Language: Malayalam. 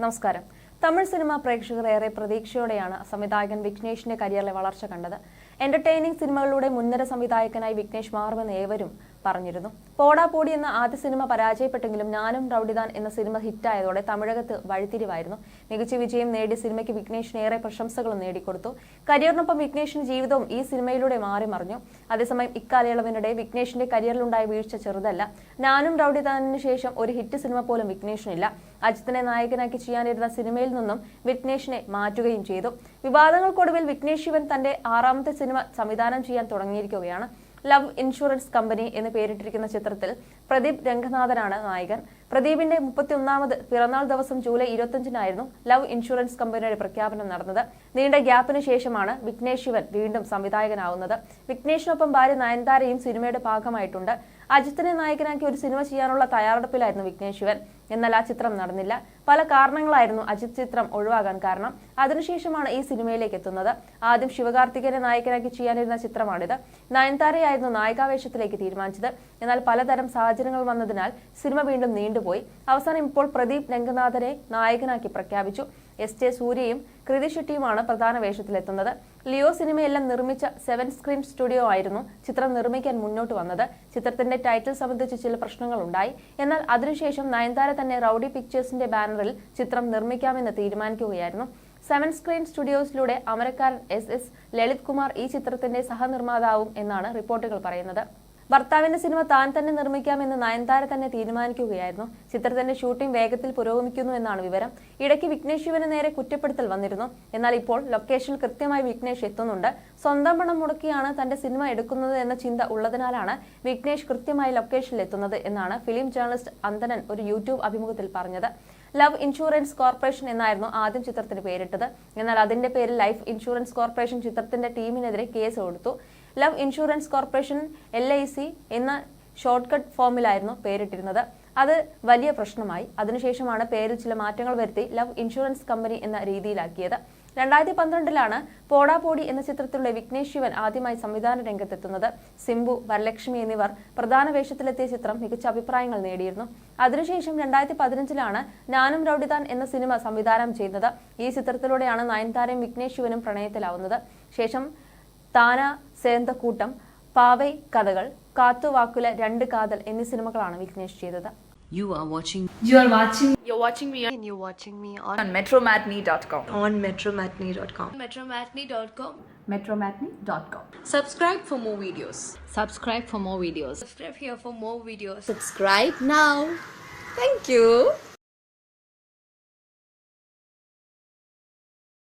നമസ്കാരം. തമിഴ് സിനിമാ പ്രേക്ഷകർ ഏറെ പ്രതീക്ഷയോടെയാണ് സംവിധായകൻ വിഘ്നേഷിന്റെ കരിയറിലെ വളർച്ച കണ്ടത്. എന്റർടൈനിംഗ് സിനിമകളിലൂടെ മുൻനിര സംവിധായകനായി വിഘ്നേഷ് മാറുമെന്ന് ഏവരും പറഞ്ഞിരുന്നു. പോടാ പോടി എന്ന ആദ്യ സിനിമ പരാജയപ്പെട്ടെങ്കിലും ഞാനും റൌഡിദാൻ എന്ന സിനിമ ഹിറ്റായതോടെ തമിഴകത്ത് വഴിത്തിരിവായിരുന്നു. മികച്ച വിജയം നേടിയ സിനിമയ്ക്ക് വിഘ്നേഷിന് ഏറെ പ്രശംസകളും നേടിക്കൊടുത്തു. കരിയറിനൊപ്പം വിഘ്നേഷിന്റെ ജീവിതവും ഈ സിനിമയിലൂടെ മാറിമറിഞ്ഞു. അതേസമയം ഇക്കാലയളവിനിടെ വിഘ്നേഷിന്റെ കരിയറിലുണ്ടായ വീഴ്ച ചെറുതല്ല. ഞാനും റൌഡിദാനിന് ശേഷം ഒരു ഹിറ്റ് സിനിമ പോലും വിഘ്നേഷിനില്ല. അജിത്തിനെ നായകനാക്കി ചെയ്യാനിരുന്ന സിനിമയിൽ നിന്നും വിഘ്നേഷിനെ മാറ്റുകയും ചെയ്തു. വിവാദങ്ങൾക്കൊടുവിൽ വിഘ്നേഷ് ശിവൻ തന്റെ 6ാമത്തെ സിനിമ സംവിധാനം ചെയ്യാൻ തുടങ്ങിയിരിക്കുകയാണ്. ലവ് ഇൻഷുറൻസ് കമ്പനി എന്ന് പേരിട്ടിരിക്കുന്ന ചിത്രത്തിൽ പ്രദീപ് രംഗനാഥനാണ് നായകൻ. പ്രദീപിന്റെ 31ാമത് പിറന്നാൾ ദിവസം ജൂലൈ 25-നായിരുന്നു ലവ് ഇൻഷുറൻസ് കമ്പനിയുടെ പ്രഖ്യാപനം നടന്നത്. നീണ്ട ഗ്യാപ്പിന് ശേഷമാണ് വിഘ്നേഷ് ശിവൻ വീണ്ടും സംവിധായകനാവുന്നത്. വിഘ്നേഷിനൊപ്പം ഭാര്യ നയൻതാരയും സിനിമയുടെ ഭാഗമായിട്ടുണ്ട്. അജിത്തിനെ നായകനാക്കി ഒരു സിനിമ ചെയ്യാനുള്ള തയ്യാറെടുപ്പിലായിരുന്നു വിഘ്നേഷ് ശിവൻ. എന്നാൽ ആ ചിത്രം നടന്നില്ല. പല കാരണങ്ങളായിരുന്നു അജിത് ചിത്രം ഒഴിവാകാൻ കാരണം. അതിനുശേഷമാണ് ഈ സിനിമയിലേക്ക് എത്തുന്നത്. ആദ്യം ശിവകാർത്തികനെ നായകനാക്കി ചെയ്യാനിരുന്ന ചിത്രമാണിത്. നയൻതാരയായിരുന്നു നായികാവേഷത്തിലേക്ക് തീരുമാനിച്ചത്. എന്നാൽ പലതരം സാഹചര്യങ്ങൾ വന്നതിനാൽ സിനിമ വീണ്ടും നീണ്ടുപോയി. അവസാനം ഇപ്പോൾ പ്രദീപ് രംഗനാഥനെ നായകനാക്കി പ്രഖ്യാപിച്ചു. എസ് ജെ സൂര്യയും കൃതി ഷെട്ടിയുമാണ് പ്രധാന വേഷത്തിലെത്തുന്നത്. ലിയോ സിനിമയെല്ലാം നിർമ്മിച്ച 7 സ്ക്രീൻ സ്റ്റുഡിയോ ആയിരുന്നു ചിത്രം നിർമ്മിക്കാൻ മുന്നോട്ട് വന്നത്. ചിത്രത്തിന്റെ ടൈറ്റിൽ സംബന്ധിച്ച് ചില പ്രശ്നങ്ങൾ ഉണ്ടായി. എന്നാൽ അതിനുശേഷം നയൻതാര തന്നെ റൌഡി പിക്ചേഴ്സിന്റെ ബാനറിൽ ചിത്രം നിർമ്മിക്കാമെന്ന് തീരുമാനിക്കുകയായിരുന്നു. 7 സ്ക്രീൻ സ്റ്റുഡിയോസിലൂടെ അമരക്കാരൻ SS ലളിത് കുമാർ ഈ ചിത്രത്തിന്റെ സഹനിർമ്മാതാവും എന്നാണ് റിപ്പോർട്ടുകൾ പറയുന്നത്. ഭർത്താവിന്റെ സിനിമ താൻ തന്നെ നിർമ്മിക്കാമെന്ന് നയൻതാര തന്നെ തീരുമാനിക്കുകയായിരുന്നു. ചിത്രത്തിന്റെ ഷൂട്ടിംഗ് വേഗത്തിൽ പുരോഗമിക്കുന്നു എന്നാണ് വിവരം. ഇടയ്ക്ക് വിഘ്നേഷ് ശിവന് നേരെ കുറ്റപ്പെടുത്തൽ വന്നിരുന്നു. എന്നാൽ ഇപ്പോൾ ലൊക്കേഷനിൽ കൃത്യമായി വിഘ്നേഷ് എത്തുന്നുണ്ട്. സ്വന്തം പണം മുടക്കിയാണ് തന്റെ സിനിമ എടുക്കുന്നത് എന്ന ചിന്ത ഉള്ളതിനാലാണ് വിഘ്നേഷ് കൃത്യമായി ലൊക്കേഷനിൽ എത്തുന്നത് എന്നാണ് ഫിലിം ജേർണലിസ്റ്റ് അന്തനൻ ഒരു യൂട്യൂബ് അഭിമുഖത്തിൽ പറഞ്ഞത്. ലവ് ഇൻഷുറൻസ് കോർപ്പറേഷൻ എന്നായിരുന്നു ആദ്യം ചിത്രത്തിന് പേരിട്ടത്. എന്നാൽ അതിന്റെ പേരിൽ ലൈഫ് ഇൻഷുറൻസ് കോർപ്പറേഷൻ ചിത്രത്തിന്റെ ടീമിനെതിരെ കേസ് കൊടുത്തു. ലവ് ഇൻഷുറൻസ് കോർപ്പറേഷൻ LIC എന്ന ഷോർട്ട്കട്ട് ഫോമിലായിരുന്നു പേരിട്ടിരുന്നത്. അത് വലിയ പ്രശ്നമായി. അതിനുശേഷമാണ് പേരിൽ ചില മാറ്റങ്ങൾ വരുത്തി ലവ് ഇൻഷുറൻസ് കമ്പനി എന്ന രീതിയിലാക്കിയത്. 2012-ലാണ് പോടാ പോടി എന്ന ചിത്രത്തിലൂടെ വിഘ്നേഷ് ശിവൻ ആദ്യമായി സംവിധാന രംഗത്തെത്തുന്നത്. സിംബു, വരലക്ഷ്മി എന്നിവർ പ്രധാന വേഷത്തിലെത്തിയ ചിത്രം മികച്ച അഭിപ്രായങ്ങൾ നേടിയിരുന്നു. അതിനുശേഷം 2015-ലാണ് ഞാനും റൌഡിദാൻ എന്ന സിനിമ സംവിധാനം ചെയ്യുന്നത്. ഈ ചിത്രത്തിലൂടെയാണ് നയൻതാരയും വിഘ്നേഷ് ശിവനും പ്രണയത്തിലാവുന്നത്. ശേഷം താന സേന്ത കൂട്ടം, പാവൈ കഥകൾ, കാത്തുവാക്കുല, 2 കാതൽ എന്നീ സിനിമകളാണ് വിഘ്നേഷ് ചെയ്തത്. You're watching me on metromatney.com. metromatney.com. Subscribe for more videos. Subscribe for more videos. Subscribe here for more videos. Subscribe now. Thank you.